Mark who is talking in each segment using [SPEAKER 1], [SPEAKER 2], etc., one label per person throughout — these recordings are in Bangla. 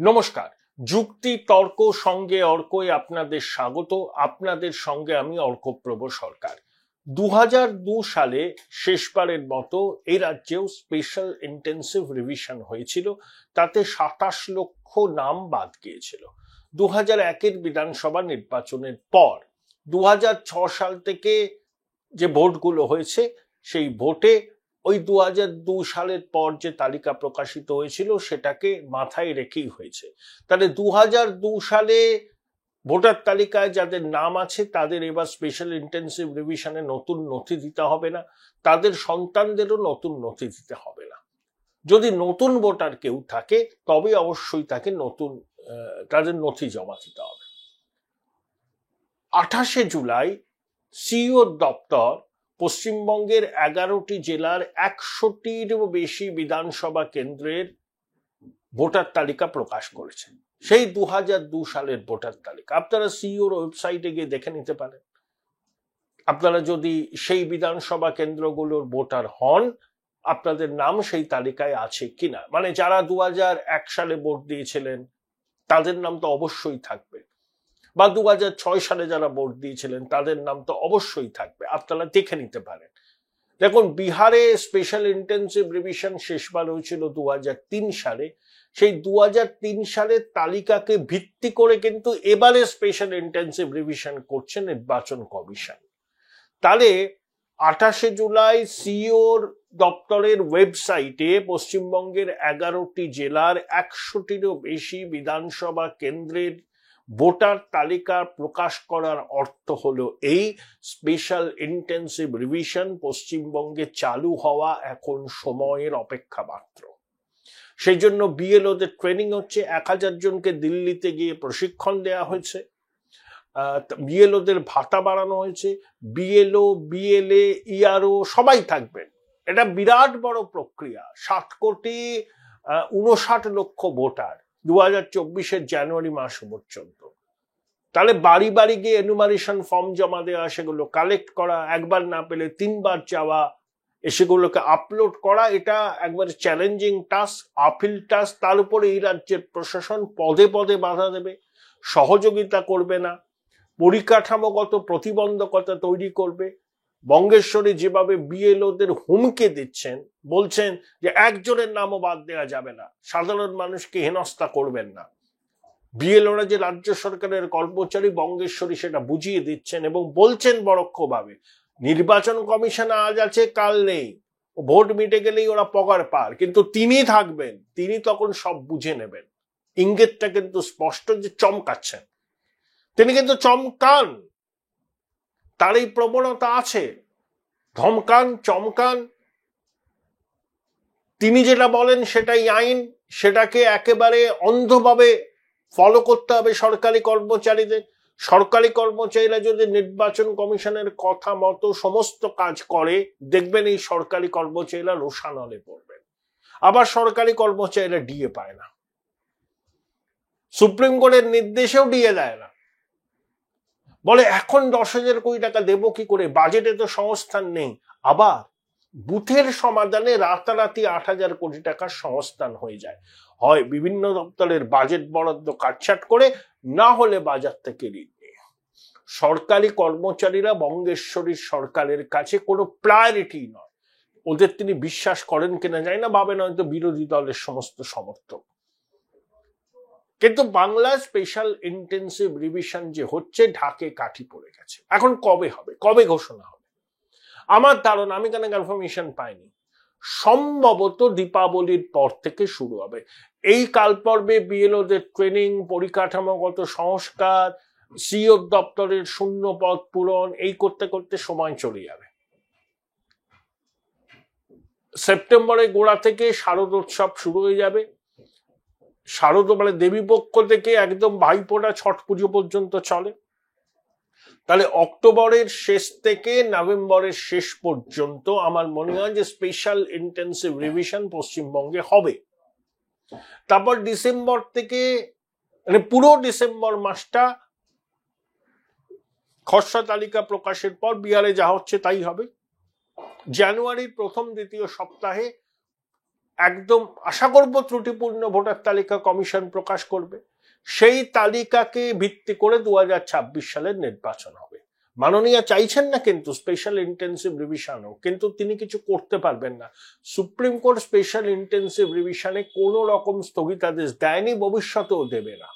[SPEAKER 1] নমস্কার। যুক্তি তর্ক সঙ্গে অর্কই আপনাদের স্বাগত। আপনাদের সঙ্গে আমি অর্কপ্রভ সরকার। 2002 সালে শেষবারের মতো এই রাজ্যেও স্পেশাল ইন্টেন্সিভ রিভিশন হয়েছিল, তাতে 27 লক্ষ নাম বাদ গিয়েছিল। 2001-এর বিধানসভা নির্বাচনের পর 2006 সাল থেকে যে ভোটগুলো হয়েছে, সেই ভোটে ওই 2002 সালের পর যে তালিকা প্রকাশিত হয়েছিল সেটাকে মাথায় রেখেই হয়েছে। তাহলে 2002 সালে ভোটার তালিকায় যাদের নাম আছে তাদের এবার স্পেশাল ইন্টেন্সিভ রিভিশনে নতুন নথি দিতে হবে না, তাদের সন্তানদেরও নতুন নথি দিতে হবে না। যদি নতুন ভোটার কেউ থাকে তবে অবশ্যই তাকে তাদের নথি জমা দিতে হবে। 28শে জুলাই সিইও দপ্তর পশ্চিমবঙ্গের 11টি জেলার 100টিরও বেশি বিধানসভা কেন্দ্রের ভোটার তালিকা প্রকাশ করেছেন। সেই 2002 সালের ভোটার তালিকা আপনারা সিইওর ওয়েবসাইটে গিয়ে দেখে নিতে পারেন। আপনারা যদি সেই বিধানসভা কেন্দ্রগুলোর ভোটার হন, আপনাদের নাম সেই তালিকায় আছে কিনা, মানে যারা 2001 সালে ভোট দিয়েছিলেন তাদের নাম তো অবশ্যই থাকবে, বা 2006 সালে যারা ভোট দিয়েছিলেন তাদের নাম তো অবশ্যই থাকবে, আপনারা দেখে নিতে পারেন। দেখুন, বিহারে স্পেশাল ইন্টেন্সিভ রিভিশন শেষবার হয়েছিল 2003 সালে। সেই 2003 সালের তালিকাকে ভিত্তি করে কিন্তু এবারে স্পেশাল ইন্টেন্সিভ রিভিশন করছে নির্বাচন কমিশন। তাহলে 28শে জুলাই সিইওর দপ্তরের ওয়েবসাইটে পশ্চিমবঙ্গের 11টি জেলার 100টিরও বেশি বিধানসভা কেন্দ্রের ভোটার তালিকা প্রকাশ করার অর্থ হলো এই স্পেশাল ইন্টেন্সিভ রিভিশন পশ্চিমবঙ্গে চালু হওয়া এখন সময়ের অপেক্ষা মাত্র। সেই জন্য বিএলওদের ট্রেনিং হচ্ছে। 1000 জনকে দিল্লিতে গিয়ে প্রশিক্ষণ দেওয়া হয়েছে। বিএলওদের ভাতা বাড়ানো হয়েছে। বিএলও, বিএলএ, ইআরও সবাই থাকবেন। এটা বিরাট বড় প্রক্রিয়া। 7,59,00,000 ভোটার 2024-এর জানুয়ারি মাস পর্যন্ত। তাহলে বাড়ি বাড়ি গিয়ে এনুমারেশন ফর্ম জমা দেওয়া, সেগুলো কালেক্ট করা, একবার না পেলে 3বার যাওয়া, সেগুলোকে আপলোড করা, এটা একবারে চ্যালেঞ্জিং টাস্ক, আপিল টাস্ক। তার উপরে এই রাজ্যের প্রশাসন পদে পদে বাধা দেবে, সহযোগিতা করবে না, পরিকাঠামোগত প্রতিবন্ধকতা তৈরি করবে। বঙ্গেশ্বরী যেভাবে বিএলওদের হুমকি দিচ্ছেন, বলছেন যে একজনের নামও বাদ দেওয়া যাবে না, সাধারণ মানুষকে হেনস্থা করবেন না। বিএলওরা যে রাজ্য সরকারের কর্মচারী, বঙ্গেশ্বরী সেটা বুঝিয়ে দিচ্ছেন এবং বলছেন পরোক্ষভাবে নির্বাচন কমিশন আজ আছে কাল নেই, ভোট মিটে গেলেই ওরা পগার পার, কিন্তু তিনি থাকবেন, তিনি তখন সব বুঝে নেবেন। ইঙ্গিতটা কিন্তু স্পষ্ট যে চমকাচ্ছেন, তিনি কিন্তু চমকান, তার এই প্রবণতা আছে, ধমকান, চমকান। তিনি যেটা বলেন সেটাই আইন, সেটাকে একেবারে অন্ধভাবে ফলো করতে হবে সরকারি কর্মচারীদের। সরকারি কর্মচারীরা যদি নির্বাচন কমিশনের কথা মতো সমস্ত কাজ করে, দেখবেন এই সরকারি কর্মচারীরা রোষানলে পড়বেন। আবার সরকারি কর্মচারীরা ডিএ পায় না, সুপ্রিম কোর্টের নির্দেশেও ডিএ দেয় না, বলে এখন 10,000 কোটি টাকা দেবো কি করে, বাজেটে তো সংস্থান নেই। আবার বুথের সমাধানে রাতারাতি 8,000 কোটি টাকার সংস্থান হয়ে যায়, হয় বিভিন্ন দপ্তরের বাজেট বরাদ্দ কাটছাট করে, না হলে বাজার থেকে ঋণ নিয়ে। সরকারি কর্মচারীরা বঙ্গেশ্বরী সরকারের কাছে কোনো প্রায়োরিটি নয়। ওদের তিনি বিশ্বাস করেন কিনা জানি না, ভাবেন হয়তো বিরোধী দলের সমস্ত সমর্থক। কিন্তু বাংলা স্পেশাল ইন্টেন্সিভ রিভিশন যে হচ্ছে, ঢাকে কাঠি পড়ে গেছে। এখন কবে হবে, কবে ঘোষণা হবে? আমার ধারণা, আমি কেন কনফার্মেশন পাইনি, সম্ভবত দীপাবলির পর থেকে শুরু হবে। এই কালপর্বে বিএলওদের ট্রেনিং, পরিকাঠামোগত সংস্কার, সিইও দপ্তরের শূন্য পদ পূরণ, এই করতে করতে সময় চলে যাবে। সেপ্টেম্বরের গোড়া থেকে শারদোৎসব শুরু হয়ে যাবে। শারদ মানে দেবী পক্ষ থেকে একদম ভাইফোঁটা, ছট পুজো পর্যন্ত চলে। তাহলে অক্টোবরের শেষ থেকে নভেম্বরের শেষ পর্যন্ত আমার মনে হয় যে স্পেশাল ইন্টেন্সিভ রিভিশন পশ্চিমবঙ্গে হবে। তারপর ডিসেম্বর থেকে, মানে পুরো ডিসেম্বর মাসটা খসড়া তালিকা প্রকাশের পর বিহারে যা হচ্ছে তাই হবে। জানুয়ারির প্রথম দ্বিতীয় সপ্তাহে একদম আশা করব ত্রুটিপূর্ণ ভোটার তালিকা কমিশন প্রকাশ করবে। সেই তালিকাকে ভিত্তি করে 2026 সালের নির্বাচন হবে। মাননীয় চাইছেন না কিন্তু স্পেশাল ইন্টেন্সিভ রিভিশনও, কিন্তু তিনি কিছু করতে পারবেন না। সুপ্রিম কোর্ট স্পেশাল ইন্টেন্সিভ রিভিশনে কোনো রকম স্থগিতাদেশ দেয়নি, ভবিষ্যতেও দেবে না।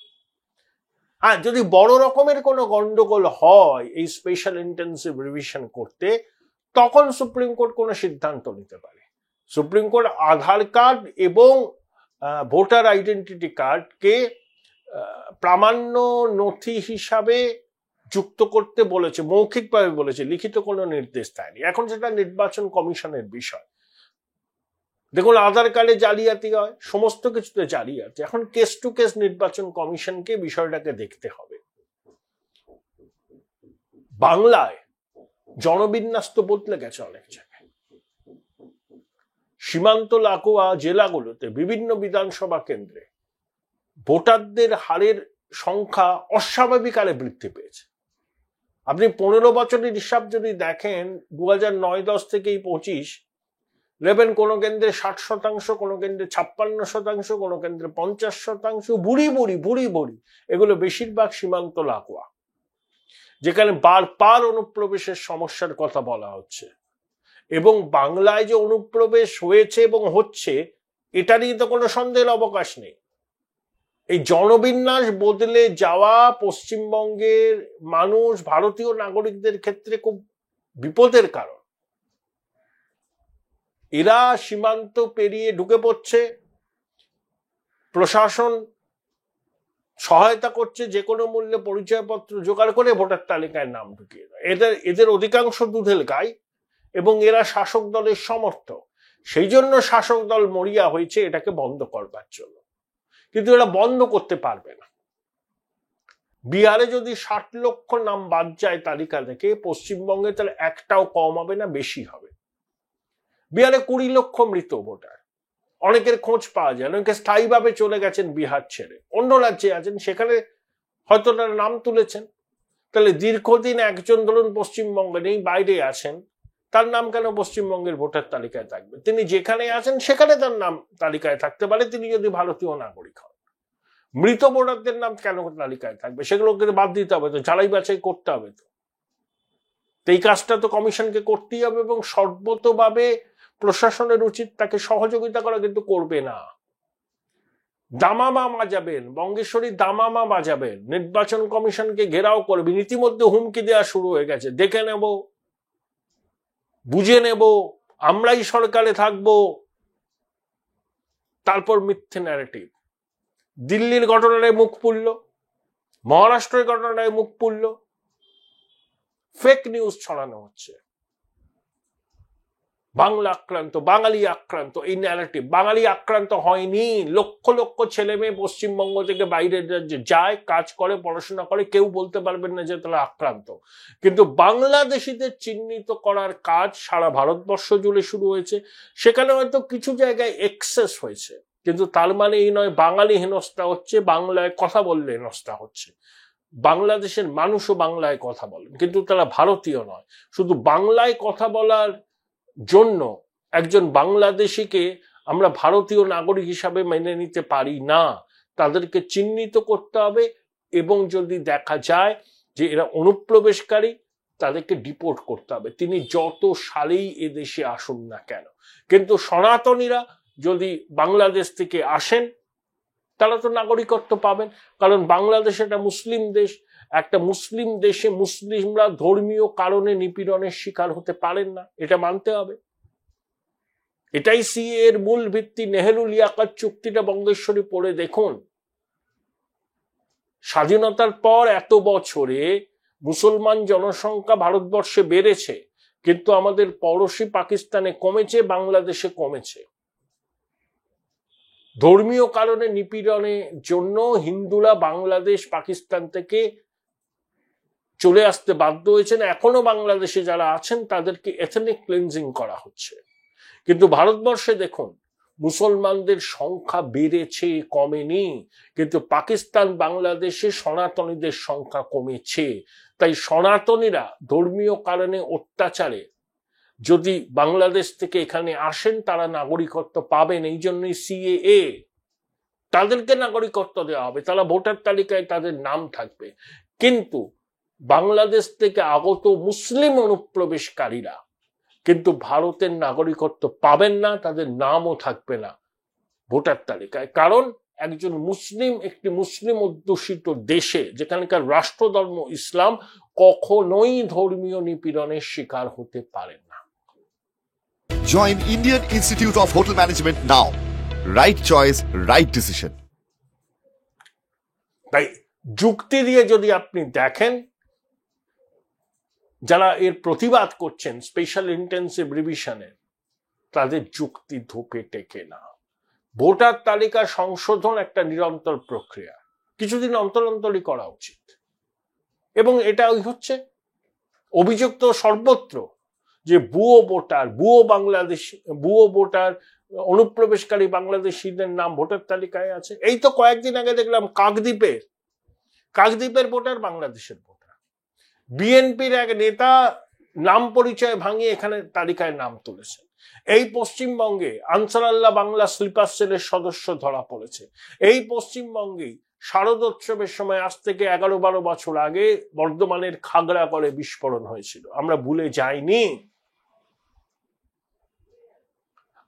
[SPEAKER 1] আর যদি বড় রকমের কোনো গন্ডগোল হয় এই স্পেশাল ইন্টেন্সিভ রিভিশন করতে, তখন সুপ্রিম কোর্ট কোনো সিদ্ধান্ত নিতে পারে। সুপ্রিম কোর্ট আধার কার্ড এবং ভোটার আইডেন্টিটি কার্ডকে প্রামাণ্য নথি হিসাবে যুক্ত করতে বলেছে, মৌখিকভাবে বলেছে, লিখিত কোনো নির্দেশ দেয়নি। এখন সেটা নির্বাচন কমিশনের বিষয়। দেখুন, আধার কার্ডে জালিয়াতি হয়, সমস্ত কিছুতে জালিয়াতি। এখন কেস টু কেস নির্বাচন কমিশনকে বিষয়টাকে দেখতে হবে। বাংলায় জনবিন্যাস তো বদলে গেছে অনেক জায়গায়। সীমান্ত লাগোয়া জেলাগুলোতে বিভিন্ন বিধানসভা কেন্দ্রে ভোটারদের হারের সংখ্যা অস্বাভাবিক হারে বৃদ্ধি পেয়েছে। আপনি 15 বছরের হিসাব যদি দেখেন, 2009-10 থেকে 25 নেবেন, কোনো কেন্দ্রে 60%, কোনো কেন্দ্রে 56%, কোনো কেন্দ্রে 50%, বুড়ি বুড়ি। এগুলো বেশিরভাগ সীমান্ত লাগোয়া, যেখানে বারবার অনুপ্রবেশের সমস্যার কথা বলা হচ্ছে। এবং বাংলায় যে অনুপ্রবেশ হয়েছে এবং হচ্ছে, এটা নিয়ে তো কোনো সন্দেহের অবকাশ নেই। এই জনবিন্যাস বদলে যাওয়া পশ্চিমবঙ্গের মানুষ, ভারতীয় নাগরিকদের ক্ষেত্রে খুব বিপদের কারণ। এরা সীমান্ত পেরিয়ে ঢুকে পড়ছে, প্রশাসন সহায়তা করছে যে কোনো মূল্যে পরিচয়পত্র জোগাড় করে ভোটার তালিকায় নাম ঢুকিয়ে দেয়। এদের অধিকাংশ দুধেল গাই এবং এরা শাসক দলের সমর্থক। সেই জন্য শাসক দল মরিয়া হয়েছে এটাকে বন্ধ করবার জন্য, কিন্তু এরা বন্ধ করতে পারবে না। বিহারে যদি 60 লক্ষ নাম বাদ যায় তালিকা থেকে, পশ্চিমবঙ্গে তাহলে একটাও কম হবে না, বেশি হবে। বিহারে 20 লক্ষ মৃত ভোটার, অনেকের খোঁজ পাওয়া যায়, অনেকে স্থায়ীভাবে চলে গেছেন বিহার ছেড়ে, অন্য রাজ্যে আছেন, সেখানে হয়তো তার নাম তুলেছেন। তাহলে দীর্ঘদিন একজন ধরুন পশ্চিমবঙ্গে নেই, বাইরে আছেন, তার নাম কেন পশ্চিমবঙ্গের ভোটার তালিকায় থাকবে? তিনি যেখানে আছেন সেখানে তার নাম তালিকায় থাকতে পারে, তিনি যদি ভারতীয় নাগরিক হন। মৃত ভোটারদের নাম কেন তালিকায় থাকবে? সেগুলোকে বাদ দিতে হবে, তো ঝালাই বাছাই করতে হবে। তো এই কাজটা তো কমিশনকে করতেই হবে এবং সর্বতভাবে প্রশাসনের উচিত তাকে সহযোগিতা করা, কিন্তু করবে না। দামামা বাজাবেন, বঙ্গেশ্বরী দামামা বাজাবেন, নির্বাচন কমিশনকে ঘেরাও করবে, ইতিমধ্যে হুমকি দেওয়া শুরু হয়ে গেছে, দেখে নেব, বুঝে নেব, আমরাই সরকারে থাকবো। তারপর মিথ্যে ন্যারেটিভ। দিল্লির ঘটনায় মুখ পুড়ল, মহারাষ্ট্রের ঘটনায় মুখ পুড়ল, ফেক নিউজ ছড়ানো হচ্ছে, বাংলা আক্রান্ত, বাঙালি আক্রান্ত, এই ন্যারেটিভ। বাঙালি আক্রান্ত হয়নি। লক্ষ লক্ষ ছেলে মেয়ে পশ্চিমবঙ্গ থেকে বাইরের রাজ্যে যায়, কাজ করে, পড়াশোনা করে, কেউ বলতে পারবেন না যে তারা আক্রান্ত। কিন্তু বাংলাদেশিদের চিহ্নিত করার কাজ সারা ভারতবর্ষ জুড়ে শুরু হয়েছে। সেখানে হয়তো কিছু জায়গায় এক্সেস হয়েছে, কিন্তু তার মানে এই নয় বাঙালি হেনস্থা হচ্ছে, বাংলায় কথা বললে হেনস্থা হচ্ছে। বাংলাদেশের মানুষও বাংলায় কথা বলেন, কিন্তু তারা ভারতীয় নয়। শুধু বাংলায় কথা বলার জন্য একজন বাংলাদেশিকে আমরা ভারতীয় নাগরিক হিসাবে মেনে নিতে পারি না। তাদেরকে চিহ্নিত করতে হবে এবং যদি দেখা যায় যে এরা অনুপ্রবেশকারী, তাদেরকে ডিপোর্ট করতে হবে, তিনি যত সালেই এদেশে আসুন না কেন। কিন্তু সনাতনীরা যদি বাংলাদেশ থেকে আসেন, তারা তো নাগরিকত্ব পাবেন, কারণ বাংলাদেশ একটা মুসলিম দেশ। একটা মুসলিম দেশে মুসলিমরা ধর্মীয় কারণে নিপীড়নের শিকার হতে পারেন না, এটা মানতে হবে। এটাই সিএ এর মূল ভিত্তি। নেহেরু লিয়াকত চুক্তিটা বঙ্গেশ্বরী পড়ে দেখুন। স্বাধীনতার পর এত বছরে মুসলমান জনসংখ্যা ভারতবর্ষে বেড়েছে, কিন্তু আমাদের পড়োশী পাকিস্তানে কমেছে, বাংলাদেশে কমেছে। ধর্মীয় কারণে নিপীড়নের জন্য হিন্দুরা বাংলাদেশ পাকিস্তান থেকে চলে আসতে বাধ্য হয়েছেন। এখনো বাংলাদেশে যারা আছেন তাদেরকে এথনিক ক্লিনজিং করা হচ্ছে। কিন্তু ভারতবর্ষে দেখুন, মুসলমানদের সংখ্যা বেড়েছে, কমেনি। কিন্তু পাকিস্তান বাংলাদেশে সনাতনীদের সংখ্যা কমেছে। তাই সনাতনীরা ধর্মীয় কারণে অত্যাচারে যদি বাংলাদেশ থেকে এখানে আসেন তারা নাগরিকত্ব পাবেন, এই জন্যই সিএএ, তাদেরকে নাগরিকত্ব দেওয়া হবে, তারা ভোটার তালিকায় তাদের নাম থাকবে। কিন্তু বাংলাদেশ থেকে আগত মুসলিম অনুপ্রবেশকারীরা কিন্তু ভারতের নাগরিকত্ব পাবেন না, তাদের নামও থাকবে না ভোটার তালিকায়। কারণ একজন মুসলিম একটি মুসলিম অধ্যুষিত দেশে, যেখানকার রাষ্ট্রধর্ম ইসলাম, কখনোই ধর্মীয় নিপীড়নের শিকার হতে পারেন না।
[SPEAKER 2] Join Indian Institute of Hotel Management now. Right choice, right decision.
[SPEAKER 1] তাই যুক্তি দিয়ে যদি আপনি দেখেন, যারা এর প্রতিবাদ করছেন স্পেশাল ইন্টেন্সিভ রিভিশনের, তাদের যুক্তি ধোপে টেকে না। ভোটার তালিকা সংশোধন একটা নিরন্তর প্রক্রিয়া, কিছুদিন অন্তর অন্তরই করা উচিত। এবং এটা হচ্ছে অভিযোগ তো সর্বত্র যে ভুয়ো ভোটার অনুপ্রবেশকারী বাংলাদেশিদের নাম ভোটার তালিকায় আছে। এই তো কয়েকদিন আগে দেখলাম কাকদ্বীপের ভোটার বাংলাদেশের ভোটার, বিএনপির এক নেতা নাম পরিচয় ভাঙিয়ে এখানে তালিকায় নাম তুলেছে। এই পশ্চিমবঙ্গে আনসার আল্লাহ বাংলা স্লিপার সেলের সদস্য ধরা পড়েছে। এই পশ্চিমবঙ্গে শারদোৎসবের সময় আজ থেকে 11-12 বছর আগে বর্ধমানের খাগড়াগড়ে বিস্ফোরণ হয়েছিল, আমরা ভুলে যাইনি।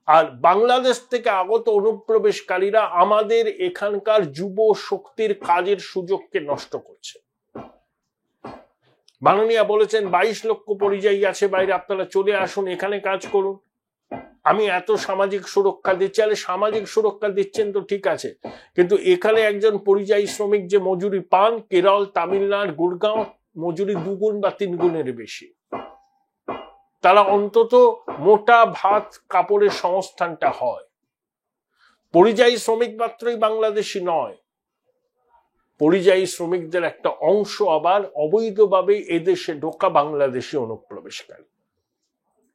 [SPEAKER 1] আর বাংলাদেশ থেকে আগত অনুপ্রবেশকারীরা আমাদের এখানকার যুব শক্তির কাজের সুযোগকে নষ্ট করছে। মাননীয়া বলেছেন 22 লক্ষ পরিযায়ী আছে বাইরে, আপনারা চলে আসুন, এখানে কাজ করুন। আমি এত সামাজিক সুরক্ষা দিচ্ছি, আরে সামাজিক সুরক্ষা দিচ্ছেন তো ঠিক আছে, কিন্তু এখানে একজন পরিযায়ী শ্রমিক যে মজুরি পান, কেরল, তামিলনাড়ু, গুড়গাঁও মজুরি 2 গুণ বা 3 গুণের বেশি। তারা অন্তত মোটা ভাত কাপড়ের সংস্থানটা হয়। পরিযায়ী শ্রমিক মাত্রই বাংলাদেশি নয়, পরিযায়ী শ্রমিকদের একটা অংশ আবার অবৈধভাবে এদেশে ঢোকা বাংলাদেশি অনুপ্রবেশকারী।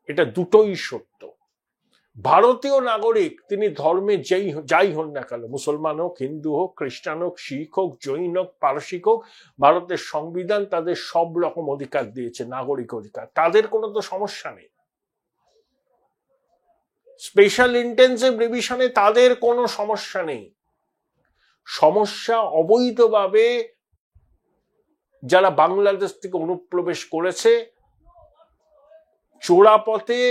[SPEAKER 1] এটা দুটোই সত্য। ভারতীয় নাগরিক তিনি ধর্মে যাই হন না কেন, মুসলমান হোক, হিন্দু হোক, খ্রিস্টান হোক, শিখ হোক, জৈন হোক, পারসিক হোক, ভারতের সংবিধান তাদের সব রকম অধিকার দিয়েছে, নাগরিক অধিকার, তাদের কোনো তো সমস্যা নেই। স্পেশাল ইন্টেন্সিভ রিভিশনে তাদের কোনো সমস্যা নেই। সমস্যা অবৈধভাবে যারা বাংলাদেশ থেকে অনুপ্রবেশ করেছে, চোরাপথে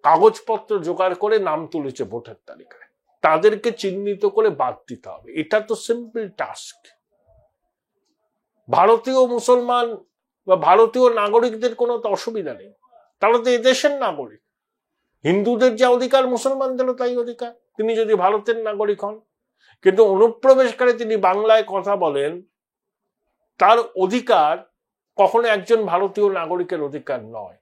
[SPEAKER 1] কাগজপত্র জোগাড় করে নাম তুলেছে ভোটার তালিকায়, তাদেরকে চিহ্নিত করে বাদ দিতে হবে। এটা তো সিম্পল টাস্ক। ভারতীয় মুসলমান বা ভারতীয় নাগরিকদের কোনো তো অসুবিধা নেই, তারা তো এদেশের নাগরিক। হিন্দুদের যা অধিকার মুসলমানদেরও তাই অধিকার, তিনি যদি ভারতের নাগরিক হন। কিন্তু অনুপ্রবেশকারী তিনি বাংলায় কথা বলেন, তার অধিকার কখনো একজন ভারতীয় নাগরিকের অধিকার নয়।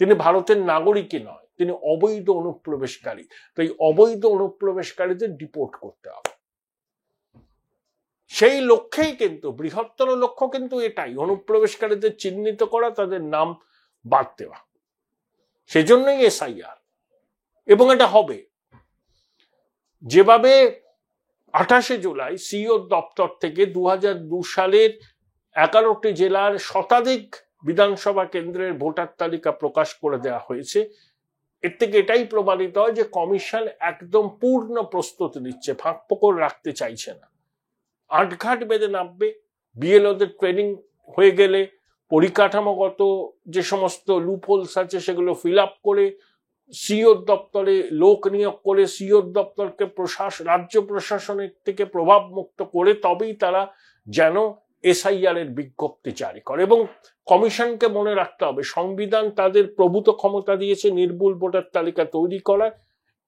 [SPEAKER 1] তিনি ভারতের নাগরিকই নয়, তিনি অবৈধ অনুপ্রবেশকারী। তাই অবৈধ অনুপ্রবেশকারীদের ডিপোর্ট করতে হবে। সেই লক্ষ্যেই কিন্তু বৃহত্তর লক্ষ্য কিন্তু এটাই, অনুপ্রবেশকারীদের চিহ্নিত করা, তাদের নাম বাদ দেওয়া। সেজন্যই এসআইআর, এবং এটা হবে। যেভাবে 28শে জুলাই সিইও দপ্তর থেকে 2002 সালের 11টি জেলার শতাধিক বিধানসভা কেন্দ্রের ভোটার তালিকা প্রকাশ করে দেওয়া হয়েছে, এর থেকে এটাই প্রমাণিত হয় যে কমিশন একদম পূর্ণ প্রস্তুতি নিচ্ছে, ফাঁক ফোকর রাখতে চাইছে না। আটঘাট বেঁধে নামবে। বিএলওদের ট্রেনিং হয়ে গেলে পরিকাঠামোগত যে সমস্ত লুপহোলস আছে সেগুলো ফিল আপ করে সিইও দপ্তরে লোক নিয়োগ করে সিইও দপ্তরকে রাজ্য প্রশাসনের থেকে প্রভাব মুক্ত করে তবেই তারা যেন এসআইআর এর বিজ্ঞপ্তি জারি করে। এবং কমিশনকে মনে রাখতে হবে, সংবিধান তাদের প্রভূত ক্ষমতা দিয়েছে নির্ভুল ভোটার তালিকা তৈরি করার,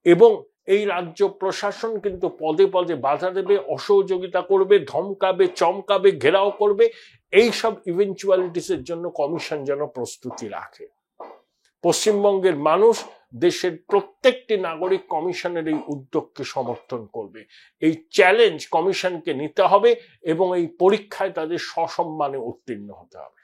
[SPEAKER 1] এবং এই রাজ্য প্রশাসন কিন্তু পদে পদে বাধা দেবে, অসহযোগিতা করবে, ধমকাবে, চমকাবে, ঘেরাও করবে। এইসব ইভেন্চুয়ালিটিসের জন্য কমিশন যেন প্রস্তুতি রাখে। পশ্চিমবঙ্গের মানুষ, দেশের প্রত্যেকটি নাগরিক কমিশনের এই উদ্যোগকে সমর্থন করবে। এই চ্যালেঞ্জ কমিশনকে নিতে হবে এবং এই পরীক্ষায় তাদের সসম্মানে উত্তীর্ণ হতে হবে।